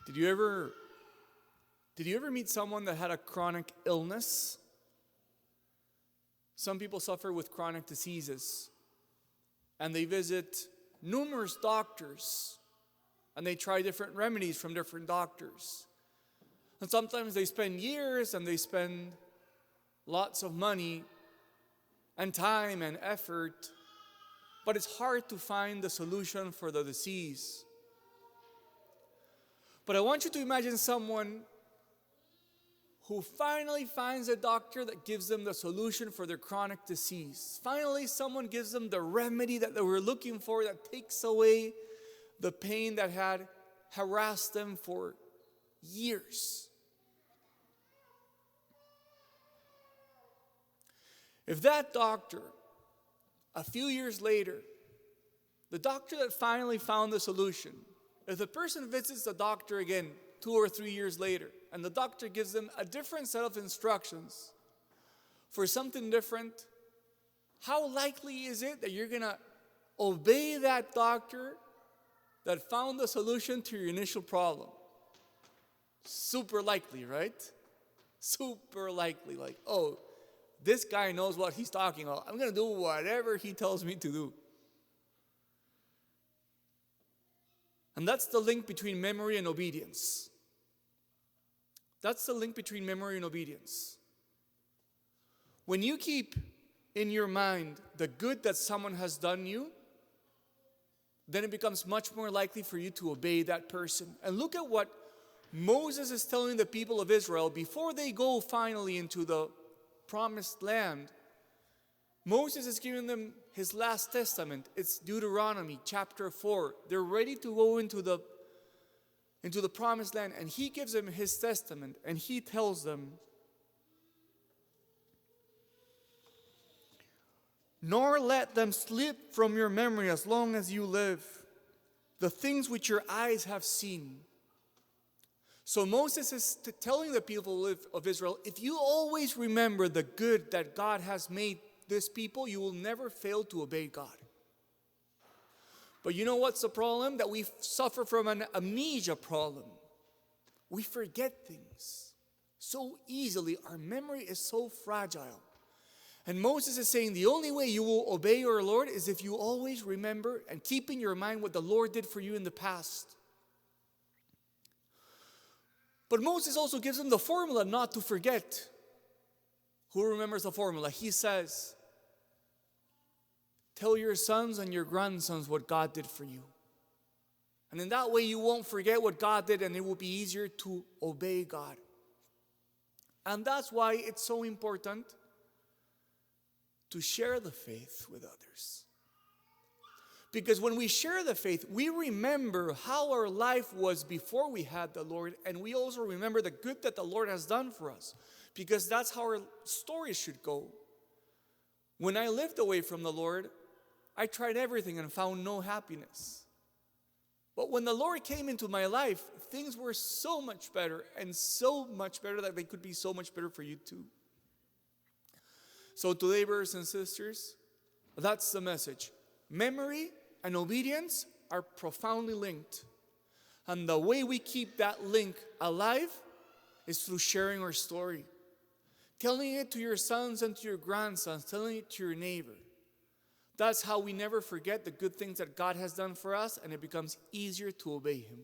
Did you ever meet someone that had a chronic illness? Some people suffer with chronic diseases, and they visit numerous doctors, and they try different remedies from different doctors. And sometimes they spend years and they spend lots of money and time and effort, but it's hard to find the solution for the disease. But I want you to imagine someone who finally finds a doctor that gives them the solution for their chronic disease. Finally, someone gives them the remedy that they were looking for, that takes away the pain that had harassed them for years. If that doctor, a few years later, the doctor that finally found the solution, if the person visits the doctor again 2 or 3 years later, and the doctor gives them a different set of instructions for something different, how likely is it that you're going to obey that doctor that found the solution to your initial problem? Super likely, right? Super likely. Like, oh, this guy knows what he's talking about. I'm going to do whatever he tells me to do. And that's the link between memory and obedience. That's the link between memory and obedience. When you keep in your mind the good that someone has done you, then it becomes much more likely for you to obey that person. And look at what Moses is telling the people of Israel before they go finally into the promised land. Moses is giving them his last testament. It's Deuteronomy chapter 4. They're ready to go into the promised land, and he gives them his testament, and he tells them, nor let them slip from your memory as long as you live, the things which your eyes have seen. So Moses is telling the people of Israel, if you always remember the good that God has made this people, you will never fail to obey God. But you know what's the problem? That we suffer from an amnesia problem. We forget things so easily. Our memory is so fragile. And Moses is saying the only way you will obey your Lord is if you always remember and keep in your mind what the Lord did for you in the past. But Moses also gives them the formula not to forget. Who remembers the formula? He says, tell your sons and your grandsons what God did for you. And in that way you won't forget what God did, and it will be easier to obey God. And that's why it's so important to share the faith with others. Because when we share the faith, we remember how our life was before we had the Lord, and we also remember the good that the Lord has done for us. Because that's how our story should go. When I lived away from the Lord, I tried everything and found no happiness. But when the Lord came into my life, things were so much better, and so much better that they could be so much better for you too. So today, brothers and sisters, that's the message. Memory and obedience are profoundly linked. And the way we keep that link alive is through sharing our story. Telling it to your sons and to your grandsons, telling it to your neighbor. That's how we never forget the good things that God has done for us, and it becomes easier to obey Him.